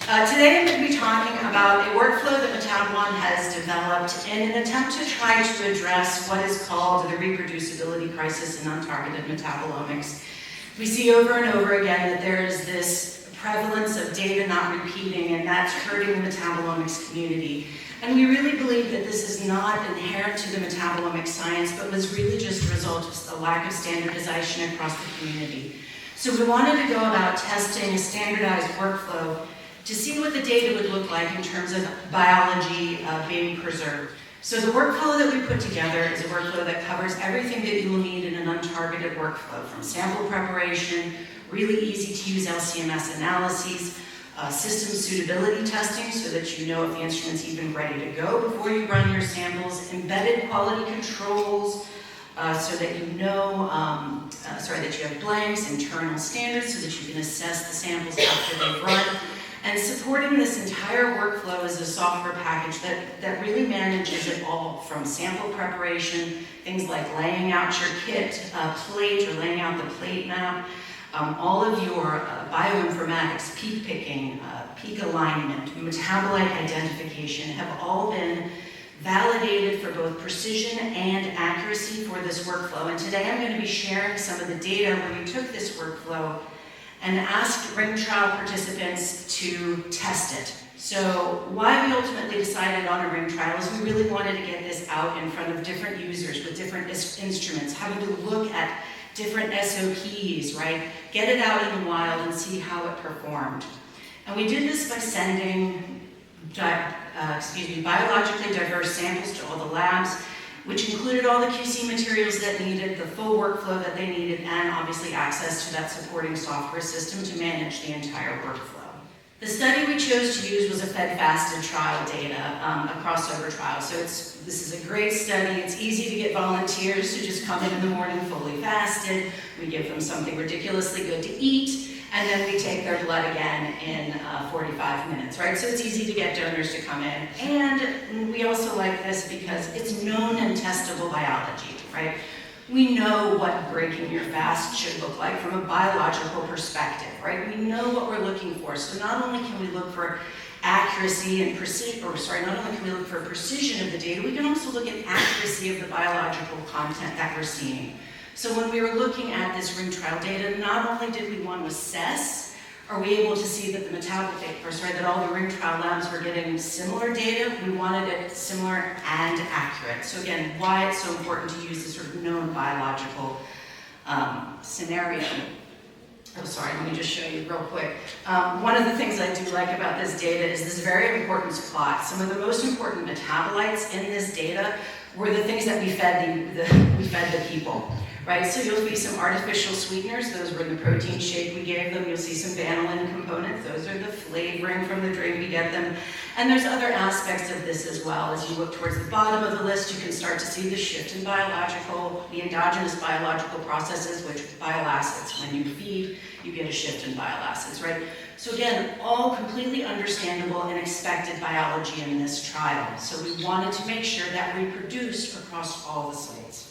Today I'm going to be talking about a workflow that Metabolon has developed in an attempt to try to address what is called the reproducibility crisis in untargeted metabolomics. We see over and over again that there is this prevalence of data not repeating, and that's hurting the metabolomics community. And we really believe that this is not inherent to the metabolomics science, but was really just a result of the lack of standardization across the community. So we wanted to go about testing a standardized workflow to see what the data would look like in terms of biology being preserved. So the workflow that we put together is a workflow that covers everything that you will need in an untargeted workflow, from sample preparation, really easy to use LC-MS analyses, system suitability testing so that you know if the instrument's even ready to go before you run your samples, embedded quality controls so that you know, that you have blanks, internal standards so that you can assess the samples after they've run. And supporting this entire workflow is a software package that really manages it all, from sample preparation, things like laying out your kit plate or laying out the plate map, all of your bioinformatics, peak picking, peak alignment, metabolite identification have all been validated for both precision and accuracy for this workflow. And today I'm going to be sharing some of the data where we took this workflow and asked ring trial participants to test it. So why we ultimately decided on a ring trial is we really wanted to get this out in front of different users with different instruments, having to look at different SOPs, right? Get it out in the wild and see how it performed. And we did this by sending biologically diverse samples to all the labs, which included all the QC materials that needed, the full workflow that they needed, and obviously access to that supporting software system to manage the entire workflow. The study we chose to use was a fed-fasted trial data, a crossover trial. So this is a great study. It's easy to get volunteers to just come in the morning fully fasted. We give them something ridiculously good to eat, and then we take their blood again in 45 minutes, right? So it's easy to get donors to come in. And we also like this because it's known and testable biology, right? We know what breaking your fast should look like from a biological perspective, right? We know what we're looking for. So not only can we look for accuracy and precision, not only can we look for precision of the data, we can also look at accuracy of the biological content that we're seeing. So when we were looking at this ring trial data, not only did we want to assess, are we able to see that that all the ring trial labs were getting similar data, we wanted it similar and accurate. So again, why it's so important to use this sort of known biological scenario. Oh, sorry, let me just show you real quick. One of the things I do like about this data is this very importance plot. Some of the most important metabolites in this data were the things that we fed the people. Right, so you'll see some artificial sweeteners, those were in the protein shake we gave them. You'll see some vanillin components, those are the flavoring from the drink we get them. And there's other aspects of this as well. As you look towards the bottom of the list, you can start to see the shift in the endogenous biological processes, which bile acids. When you feed, you get a shift in bile acids, right? So again, all completely understandable and expected biology in this trial. So we wanted to make sure that reproduced across all the sites.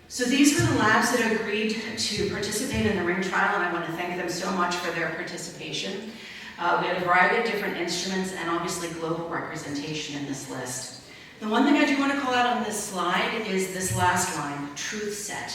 So these were the labs that agreed to participate in the ring trial, and I want to thank them so much for their participation. We had a variety of different instruments and obviously global representation in this list. The one thing I do want to call out on this slide is this last line, truth set.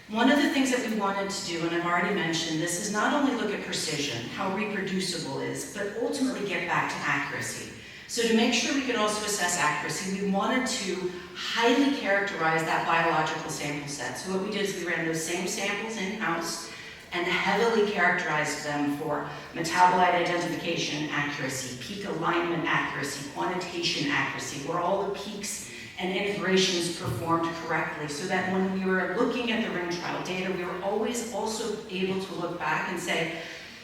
One of the things that we wanted to do, and I've already mentioned this, is not only look at precision, how reproducible is, but ultimately get back to accuracy. So to make sure we could also assess accuracy, we wanted to highly characterize that biological sample set. So what we did is we ran those same samples in-house and heavily characterized them for metabolite identification accuracy, peak alignment accuracy, quantitation accuracy, where all the peaks and integrations performed correctly, so that when we were looking at the ring trial data, we were always also able to look back and say,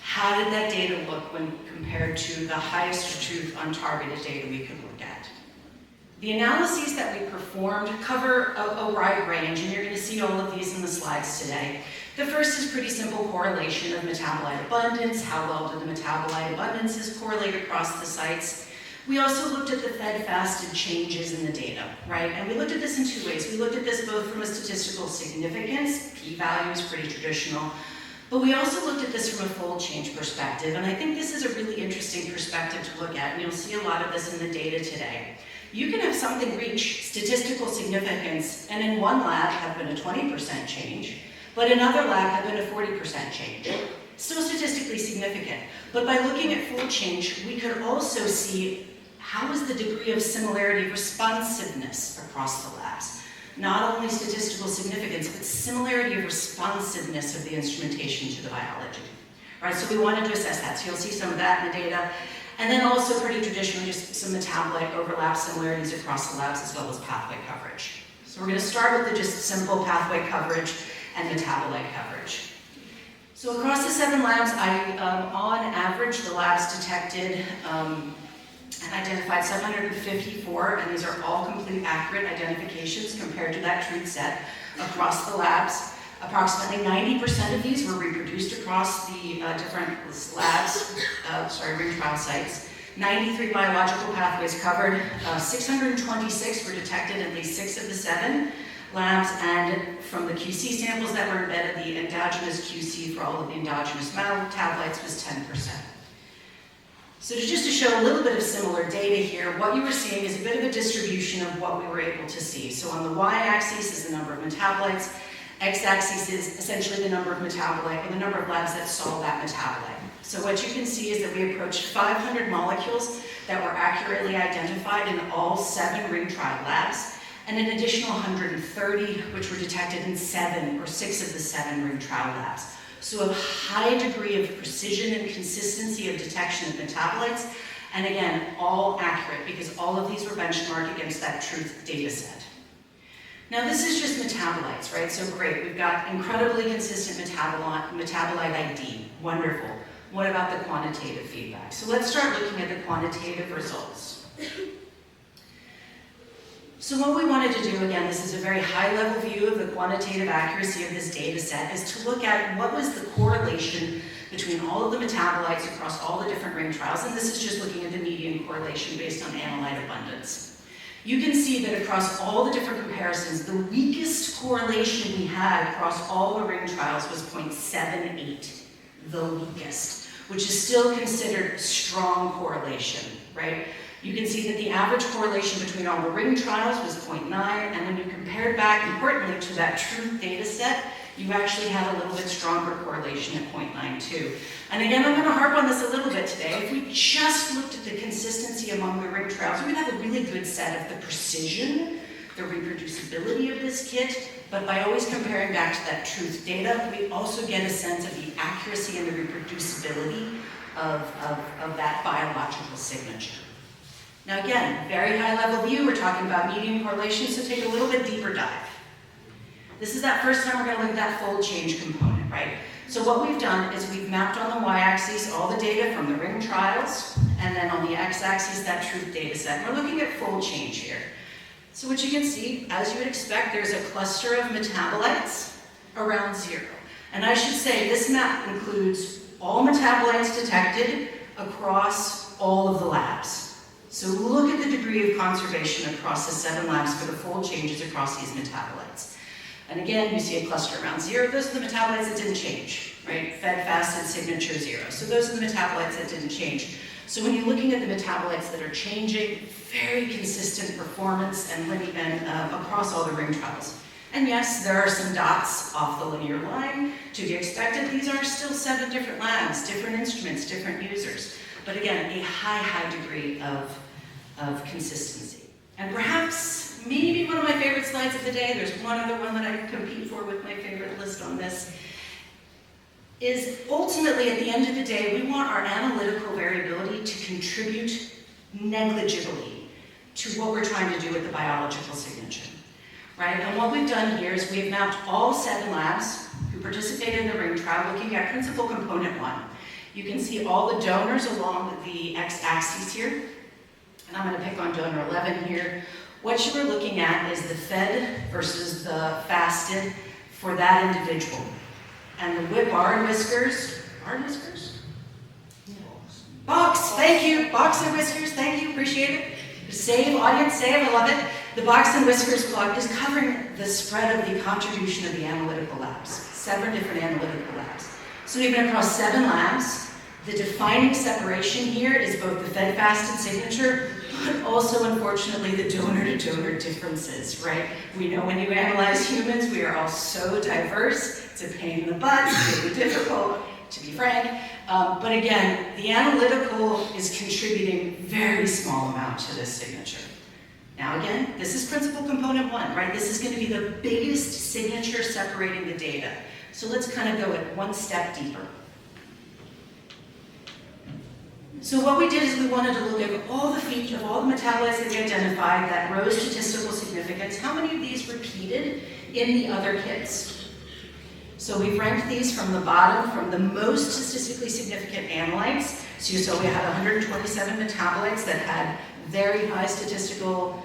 how did that data look when compared to the highest truth untargeted data we could look at? The analyses that we performed cover a wide range, and you're going to see all of these in the slides today. The first is pretty simple correlation of metabolite abundance. How well did the metabolite abundances correlate across the sites? We also looked at the fed-fasted changes in the data, right? And we looked at this in two ways. We looked at this both from a statistical significance, p-value is pretty traditional, But we also looked at this from a fold change perspective, and I think this is a really interesting perspective to look at, and you'll see a lot of this in the data today. You can have something reach statistical significance, and in one lab have been a 20% change, but in another lab have been a 40% change. Still statistically significant, but by looking at fold change, we could also see how is the degree of similarity responsiveness across the labs. Not only statistical significance, but similarity of responsiveness of the instrumentation to the biology. Right, so we wanted to assess that. So you'll see some of that in the data. And then also pretty traditionally, just some metabolite overlap similarities across the labs as well as pathway coverage. So we're gonna start with the just simple pathway coverage and metabolite coverage. So across the 7 labs, on average, the labs detected and identified 754, and these are all complete accurate identifications compared to that truth set across the labs. Approximately 90% of these were reproduced across the different labs, ring trial sites. 93 biological pathways covered, 626 were detected in at least 6 of the 7 labs, and from the QC samples that were embedded, the endogenous QC for all of the endogenous metabolites was 10%. So just to show a little bit of similar data here, what you were seeing is a bit of a distribution of what we were able to see. So on the y-axis is the number of metabolites, x-axis is essentially the number of metabolite, or the number of labs that saw that metabolite. So what you can see is that we approached 500 molecules that were accurately identified in all 7 ring trial labs, and an additional 130 which were detected in 6 of the 7 ring trial labs. So a high degree of precision and consistency of detection of metabolites, and again, all accurate because all of these were benchmarked against that truth data set. Now this is just metabolites, right? So great, we've got incredibly consistent metabolite ID, wonderful. What about the quantitative feedback? So let's start looking at the quantitative results. So what we wanted to do, again, this is a very high-level view of the quantitative accuracy of this data set, is to look at what was the correlation between all of the metabolites across all the different ring trials, and this is just looking at the median correlation based on analyte abundance. You can see that across all the different comparisons, the weakest correlation we had across all the ring trials was 0.78, the weakest, which is still considered strong correlation, right? You can see that the average correlation between all the ring trials was 0.9, and when you compared back, importantly, to that truth data set, you actually had a little bit stronger correlation at 0.92. And again, I'm going to harp on this a little bit today. If we just looked at the consistency among the ring trials, we would have a really good set of the precision, the reproducibility of this kit, but by always comparing back to that truth data, we also get a sense of the accuracy and the reproducibility of that biological signature. Now again, very high level view, we're talking about median correlation, so take a little bit deeper dive. This is that first time we're going to look at that fold change component, right? So what we've done is we've mapped on the y-axis all the data from the ring trials, and then on the x-axis that truth data set. And we're looking at fold change here. So what you can see, as you would expect, there's a cluster of metabolites around 0. And I should say this map includes all metabolites detected across all of the labs. So look at the degree of conservation across the 7 labs for the fold changes across these metabolites. And again, you see a cluster around 0. Those are the metabolites that didn't change, right? Fed, fasted, signature 0. So those are the metabolites that didn't change. So when you're looking at the metabolites that are changing, very consistent performance and across all the ring trials. And yes, there are some dots off the linear line to be expected. These are still 7 different labs, different instruments, different users. But again, a high degree of consistency. And perhaps, maybe one of my favorite slides of the day, there's one other one that I compete for with my favorite list on this, is ultimately at the end of the day, we want our analytical variability to contribute negligibly to what we're trying to do with the biological signature, right? And what we've done here is we've mapped all 7 labs who participated in the ring trial looking at principal component 1. You can see all the donors along the x-axis here. And I'm going to pick on donor 11 here. What you were looking at is the fed versus the fasted for that individual. And the bar and whiskers, box, thank you, box and whiskers, thank you, appreciate it. Save, audience, save, I love it. The box and whiskers plot is covering the spread of the contribution of the analytical labs, 7 different analytical labs. So we've been across 7 labs. The defining separation here is both the fed-fasted signature, but also, unfortunately, the donor-to-donor differences, right? We know when you analyze humans, we are all so diverse. It's a pain in the butt, it's really difficult, to be frank. But again, the analytical is contributing very small amount to this signature. Now again, this is principal component 1, right? This is going to be the biggest signature separating the data. So let's kind of go it one step deeper. So what we did is we wanted to look at all the features, all the metabolites that we identified that rose statistical significance. How many of these repeated in the other kits? So we've ranked these from the bottom, from the most statistically significant analytes. So you saw we had 127 metabolites that had very high statistical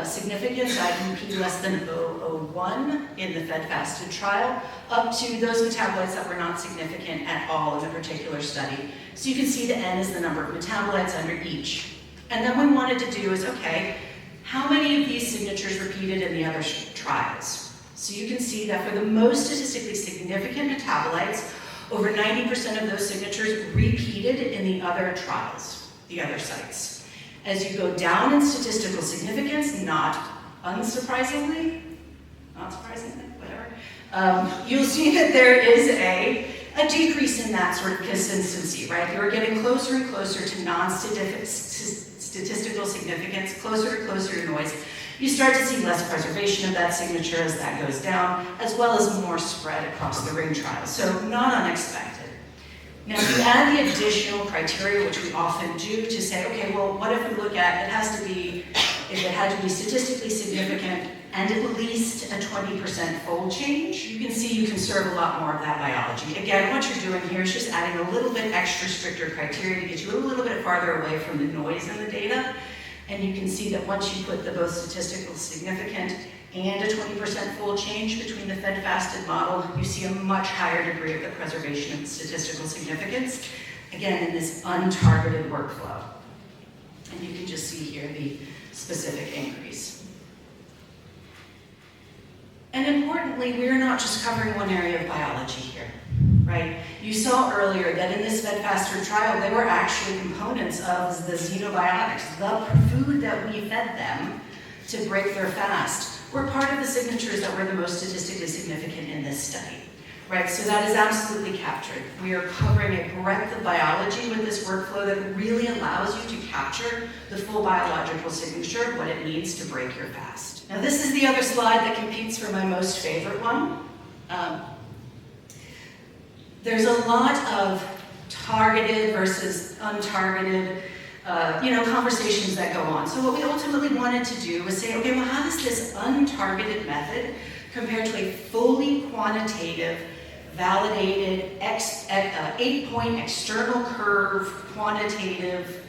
significance, IUP less than 0.001 in the fed-fasted trial, up to those metabolites that were not significant at all in the particular study. So you can see the N is the number of metabolites under each. And then what we wanted to do is, okay, how many of these signatures repeated in the other trials? So you can see that for the most statistically significant metabolites, over 90% of those signatures repeated in the other trials, the other sites. As you go down in statistical significance, not surprisingly, whatever, you'll see that there is a decrease in that sort of consistency, right? You're getting closer and closer to non-statistical significance, closer and closer to noise. You start to see less preservation of that signature as that goes down, as well as more spread across the ring trial. So not unexpected. Now, you add the additional criteria, which we often do, to say, okay, well, what if we look at, if it had to be statistically significant and at least a 20% fold change, you can see you can serve a lot more of that biology. Again, what you're doing here is just adding a little bit extra stricter criteria to get you a little bit farther away from the noise in the data. And you can see that once you put the both statistical significant and a 20% fold change between the fed-fasted model, you see a much higher degree of the preservation of statistical significance, again, in this untargeted workflow. And you can just see here the specific increase. And importantly, we're not just covering one area of biology here, right? You saw earlier that in this fed-fasted trial, they were actually components of the xenobiotics, the food that we fed them to break their fast, were part of the signatures that were the most statistically significant in this study, right? So that is absolutely captured. We are covering a breadth of biology with this workflow that really allows you to capture the full biological signature, what it needs to break your fast. Now this is the other slide that competes for my most favorite one. There's a lot of targeted versus untargeted conversations that go on. So what we ultimately wanted to do was say, okay, well, how does this untargeted method compare to a fully quantitative, validated, 8-point external curve, quantitative,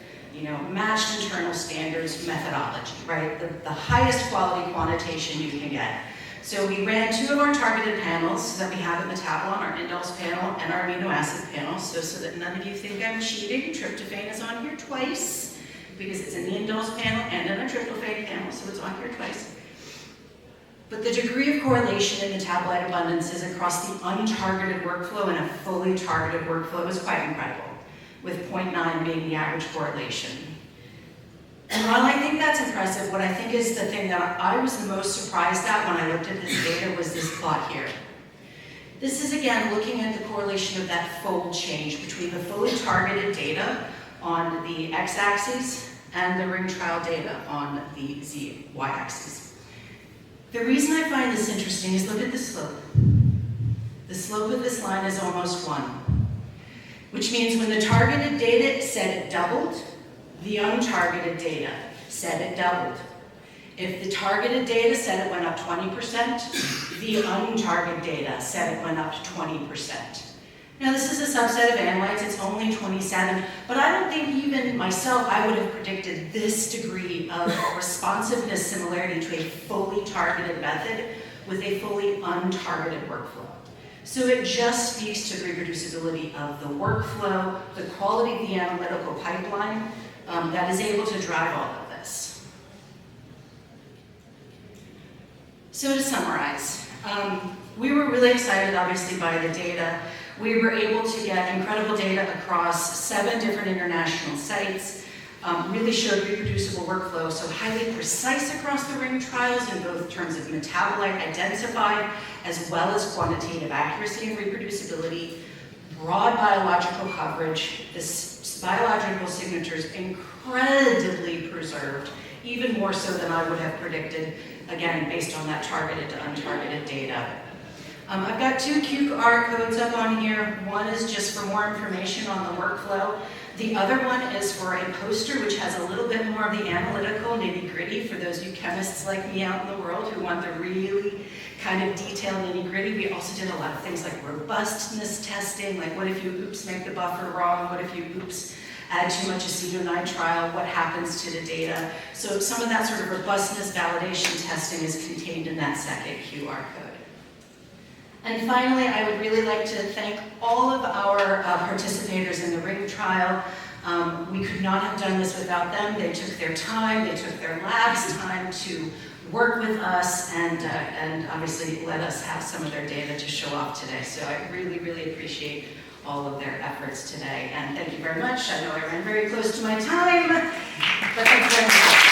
matched internal standards methodology, right? The highest quality quantitation you can get. So we ran 2 of our targeted panels that we have at Metabolon, our indels panel and our amino acid panel, so that none of you think I'm cheating. Tryptophan is on here twice, because it's in the indels panel and in a tryptophan panel, so it's on here twice. But the degree of correlation in metabolite abundances across the untargeted workflow and a fully targeted workflow is quite incredible, with 0.9 being the average correlation. And while I think that's impressive, what I think is the thing that I was the most surprised at when I looked at this data was this plot here. This is, again, looking at the correlation of that fold change between the fully targeted data on the x-axis and the ring trial data on the y-axis. The reason I find this interesting is look at the slope. The slope of this line is almost 1, which means when the targeted data said it doubled, the untargeted data said it doubled. If the targeted data said it went up 20%, the untargeted data said it went up 20%. Now this is a subset of analytes, it's only 27, but I don't think even myself, I would have predicted this degree of responsiveness similarity to a fully targeted method with a fully untargeted workflow. So it just speaks to the reproducibility of the workflow, the quality of the analytical pipeline that is able to drive all of this. So to summarize, we were really excited, obviously, by the data. We were able to get incredible data across 7 different international sites, really showed reproducible workflow, so highly precise across the ring trials in both terms of metabolite identified as well as quantitative accuracy and reproducibility, broad biological coverage, this biological signatures incredibly preserved, even more so than I would have predicted, again, based on that targeted to untargeted data. I've got 2 QR codes up on here. One is just for more information on the workflow. The other one is for a poster which has a little bit more of the analytical nitty-gritty for those of you chemists like me out in the world who want the really kind of detailed nitty-gritty. We also did a lot of things like robustness testing, like what if you oops make the buffer wrong, what if you oops add too much acetonitrile, what happens to the data. So some of that sort of robustness validation testing is contained in that second QR code. And finally, I would really like to thank all of our participators in the ring trial. We could not have done this without them. They took their time, they took their labs' time to work with us and obviously let us have some of their data to show off today. So I really, really appreciate all of their efforts today. And thank you very much. I know I ran very close to my time, but thank you very much.